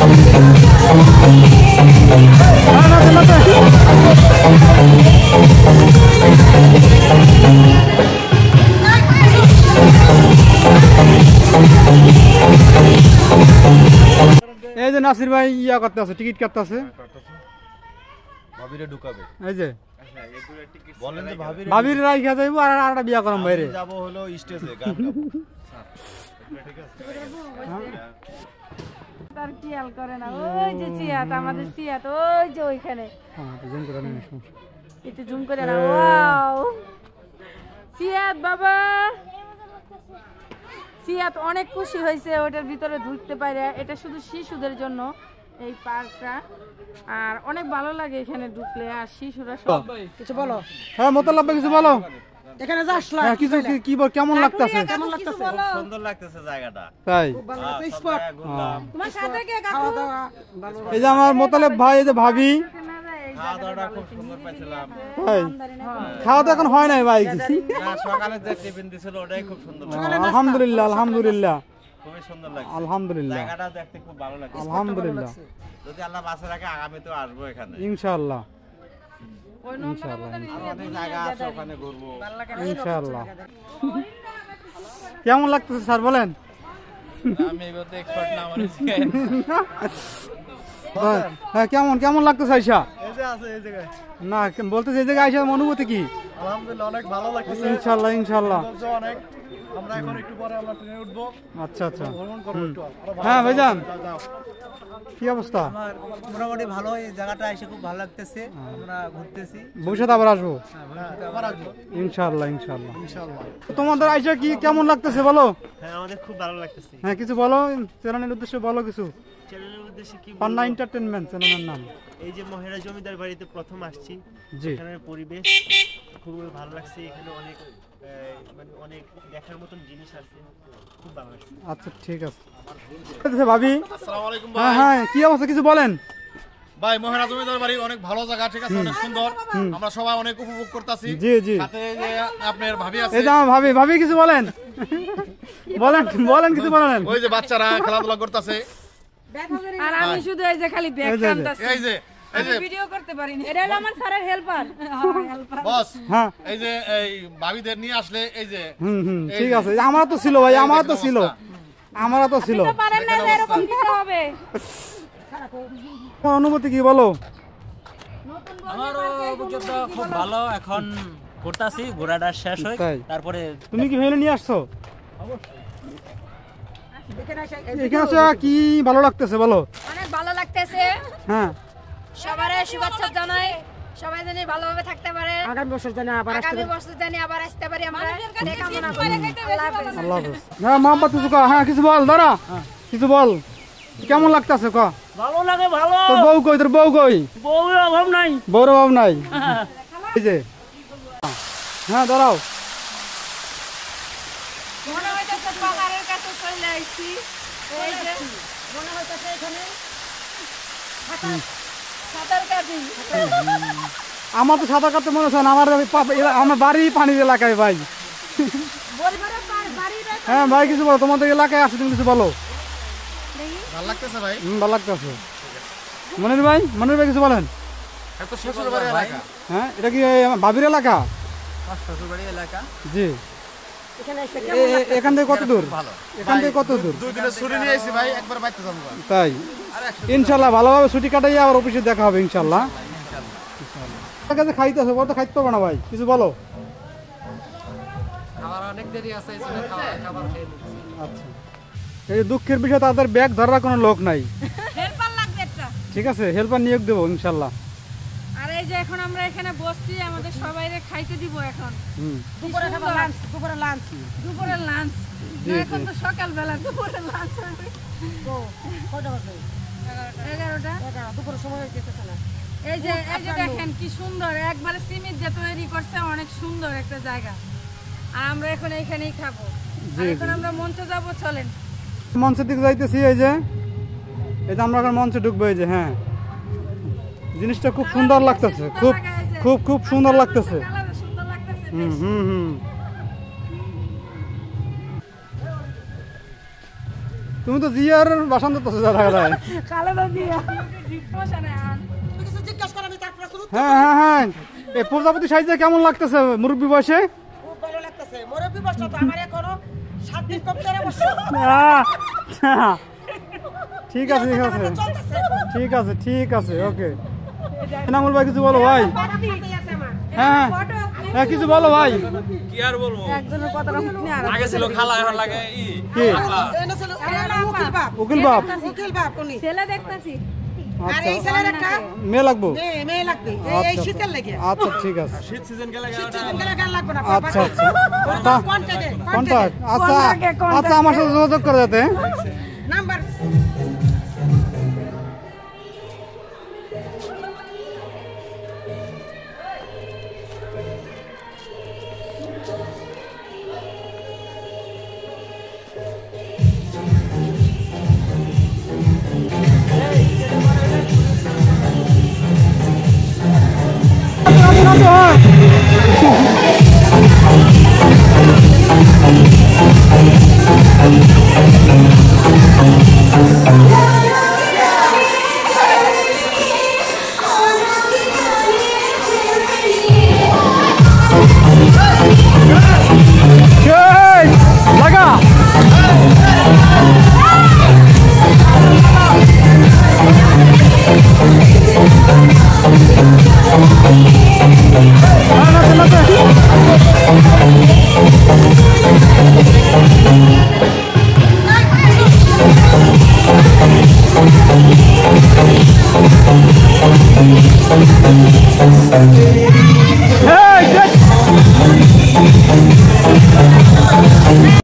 এই যে নাসির ভাই ইয়া করতে আছে, টিকিট কাটতে আছে, ভাবিরে ঢুকাবে। এই যে বলেন যে ভাবির রাইখা যাইবো আর আরেকটা বিয়া করাম বাইরে যাব হলো স্টেজে গান গাবো। ঠিক আছে তার খেয়াল করে না, ওই যে সিয়াত, আমাদের সিয়াত ওই যে ওইখানে। হ্যাঁ জুম করে নিন, একটু জুম করে না। ওয়াও সিয়াত বাবা, সিয়াত অনেক খুশি হয়েছে ওটার ভিতরে ঢুকতে পারে। এটা শুধু শিশুদের জন্য এই পার্কটা, আর অনেক ভালো লাগে এখানে ঢুকলে। আর শিশুরা সব কিছু বলো। হ্যাঁ মোতাল্লাব ভাই কিছু বলো। এখানে যাস না, হ্যাঁ কিছু কি কেমন লাগতেছে? কেমন লাগতেছে? খুব সুন্দর লাগতেছে জায়গাটা। তাই খুব ভালো লাগতেছে স্পট। তোমার সাথে কে খাওয়া দাওয়া ভালো। এই যে আমার মোতালেব ভাই, এই যে ভাবি, খাওয়া দাওয়াটা খুব সুন্দর পাইছিলাম। তাই খাওয়া তো এখন হয় নাই ভাই। না সকালে যে টিফিন দিছিল ওটাই খুব সুন্দর লাগছে। আলহামদুলিল্লাহ আলহামদুলিল্লাহ খুবই সুন্দর লাগছে। আলহামদুলিল্লাহ জায়গাটা দেখতে খুব ভালো লাগছে। আলহামদুলিল্লাহ। যদি আল্লাহ বাঁচে রাখে আগামীতেও আসবো এখানে ইনশাআল্লাহ ওই নম্বরের মধ্যে অনেক জায়গা আছে ওখানে ঘুরবো ইনশাআল্লাহ। কেমন লাগতেছে স্যার বলেন? আমি এবারে এক্সপার্ট না মানে হ্যাঁ কেমন কেমন লাগতেছে আয়শা? এই যে আছে এই জায়গায় না বলতেছে এই জায়গায় আয়শার অনুভূতি কি? আলহামদুলিল্লাহ অনেক ভালো লাগতেছে। ইনশাআল্লাহ ইনশাআল্লাহ অনেক। আমরা এখন একটু পরে আমরা ট্রেনে উঠবো। আচ্ছা আচ্ছা ভ্রমণ করব একটু। হ্যাঁ ভাইজান কি অবস্থা? আমার মোটামুটি ভালো, এই জায়গাটা এসে খুব ভালো লাগতেছে। আমরা ঘুরতেছি, ভবিষ্যতে আবার আসবো আবার আসবো ইনশাআল্লাহ ইনশাআল্লাহ। ইনশাআল্লাহ। তোমাদের আয়শা কি কেমন লাগতেছে বলো? হ্যাঁ আমাদের খুব ভালো লাগতেছে। হ্যাঁ কিছু বলো, চ্যানেলের উদ্দেশ্যে বলো কিছু। চ্যানেলের উদ্দেশ্যে কি পান্না এন্টারটেইনমেন্ট চ্যানেলের নাম। এই যে মহেরা জমিদার বাড়িতে প্রথম আসছি, জি এখানের পরিবেশ খুবই ভালো লাগছে। এখানে অনেক মানে অনেক দেখার মতন জিনিস আছে, খুব ভালো লাগছে। আচ্ছা ঠিক আছে ভাবি। আসসালামু আলাইকুম হ্যাঁ ভাই। হ্যাঁ কি অবস্থা কিছু বলেন? ভাই মহেরা জমিদার বাড়ি অনেক ভালো জায়গা, ঠিক আছে, অনেক সুন্দর। আমরা সবাই অনেক উপভোগ করতেছি। জি জি। সাথে যে আপনার ভাবি আছে, এই যে আমার ভাবি, ভাবি কিছু বলেন বলেন বলেন কিছু বলেন। ওই যে বাচ্চারা খেলাধুলা করতেছে। আর আমি শুধু এই যে খালি ব্যাগ টানতাছি, এই যে ভিডিও করতে পারিনি। এটা হলো আমার স্যারের হেল্পার। বস হ্যাঁ এই যে এই ভাবিদের নিয়ে আসলে এই যে ঠিক আছে। আমার তো ছিল ভাই, আমার তো ছিল, আমার তো ছিল। পারেন না যে এরকম দিতে হবে। তোমার অনুভূতি কি বলো? আমার অভিজ্ঞতা খুব ভালো। এখন ঘুরতাছি, ঘোরাটা শেষ হয়, তাই তারপরে তুমি কি ফ্যামিলি নিয়ে আসছো? এখানে এসে কি ভালো লাগতেছে বলো? অনেক ভালো লাগতেছে। হ্যাঁ সবারে শুভেচ্ছা জানাই, সবাই যেন ভালোভাবে থাকতে পারে। আগামী বছর জানি আবার আসতে আগামী বছর যেন আবার আসতে পারি আমরা। এই কামনা করি। আল্লাহ হাফেজ। আল্লাহ হাফেজ। হ্যাঁ মোহাম্মদ কিছু কহ। হ্যাঁ কিছু বল দাঁড়া, কিছু বল। কেমন লাগতেছে ক? ভালো লাগে, ভালো। তোর বউ কই? তোর বউ কই? বউর অভাব নাই। বউর অভাব নাই। এই যে হ্যাঁ দাঁড়াও। মনে হইতেছে পাহাড়ের কাছে চলে আইছি। এই যে মনে হইতেছে এখানে সাঁতার কাটি। আমার তো সাঁতার কাটতে মনে হচ্ছে না। আমার বাড়ি পানির এলাকায় ভাই। হ্যাঁ ভাই কিছু বলো, তোমাদের এলাকায় আসো, তুমি কিছু বলো। ভালো লাগতেছে ভাই। ভালো লাগতেছে। মনির ভাই, মনির ভাই কিছু বলেন। এত শ্বশুর বাড়ি এলাকা। হ্যাঁ এটা কি আমার ভাবির এলাকা? শ্বশুর বাড়ি এলাকা। জি। এখানে এসে এখান থেকে কত দূর? এখান থেকে কত দূর? 2 দিনের ছুটি নিয়ে আইছি ভাই, একবার বাইতে যাবো। তাই ইনশাল্লাহ ভালোভাবে ছুটি কাটাই আবার অফিসে দেখা হবে ইনশাল্লাহ। আমার কাছে খাইতেছে, বল তো খাইতে পারবো না ভাই, কিছু বলো। খাবার অনেক দেরি আছে, এই জন্য খাবার খেয়ে নিচ্ছি। আচ্ছা এই দুঃখের বিষয়, তাদের ব্যাগ ধরার কোনো লোক নাই। হেল্পার লাগবে একটা। ঠিক আছে হেল্পার নিয়োগ দেবো ইনশাল্লাহ। আর এই যে এখন আমরা এখানে বসছি, আমাদের সবাইরে খাইতে দিব এখন। দুপুরে খাবার লাঞ্চ, দুপুরে লাঞ্চ। দুপুরের লাঞ্চ। এখন তো সকালবেলা, দুপুরের লাঞ্চ হবে। কয়টা বাজে? 11টা। দুপুরের সময় হইতেছে না। এই যে দেখেন কি সুন্দর, একবারে সিমেন্ট দিয়ে তৈরি করছে, অনেক সুন্দর একটা জায়গা। আর আমরা এখন এইখানেই খাবো। আর এখন আমরা মঞ্চে যাব, চলেন। মঞ্চের দিকে যাইতেছি। এই যে আমরা এখন মঞ্চে ঢুকবো। এই যে হ্যাঁ জিনিসটা খুব সুন্দর লাগতেছে, খুব খুব খুব সুন্দর লাগতেছে। সুন্দর লাগতেছে। হুম হুম হুম তুমি তো জিয়ার বাসান্ত তো জায়গায়। খালেদা জিয়া সমস্যা নাই আন। তুমি কিছু জিজ্ঞাসা করো, আমি তারপরে শুরু। হ্যাঁ হ্যাঁ হ্যাঁ, এই প্রজাপতি সাইজে কেমন লাগতেছে মুরব্বী বয়সে? খুব ভালো লাগতেছে। মুরব্বি বয়সটা তো আমার এখনো 7 দিন কম 13 বছর। ঠিক আছে ঠিক আছে চলতেছে। ঠিক আছে ঠিক আছে, ওকে। এনামুল ভাই কিছু বলো ভাই। বাড়াতে আছে আমার। হ্যাঁ হ্যাঁ, কিছু বলো ভাই। কি আর বলবো, একজনের কথাটা শুনে আর আগে ছিল খালা, এখন লাগে ই কি এনে ছিল উকিল বাপ। উকিল বাপ? উকিল বাপ উনি। ছেলে দেখতাছি। আর এই ছেলের একটা মেয়ে লাগবো? মেয়ে লাগবে। এই শীতের লেগে। আচ্ছা ঠিক আছে, শীত সিজন গেলে গেলে গান লাগবে না। আচ্ছা আচ্ছা। তা- কন্টাক্টে কন্টাক্ট, আচ্ছা আচ্ছা, আমার সাথে যোগাযোগ করে যাতে। নাম্বার। লাগা Thank you.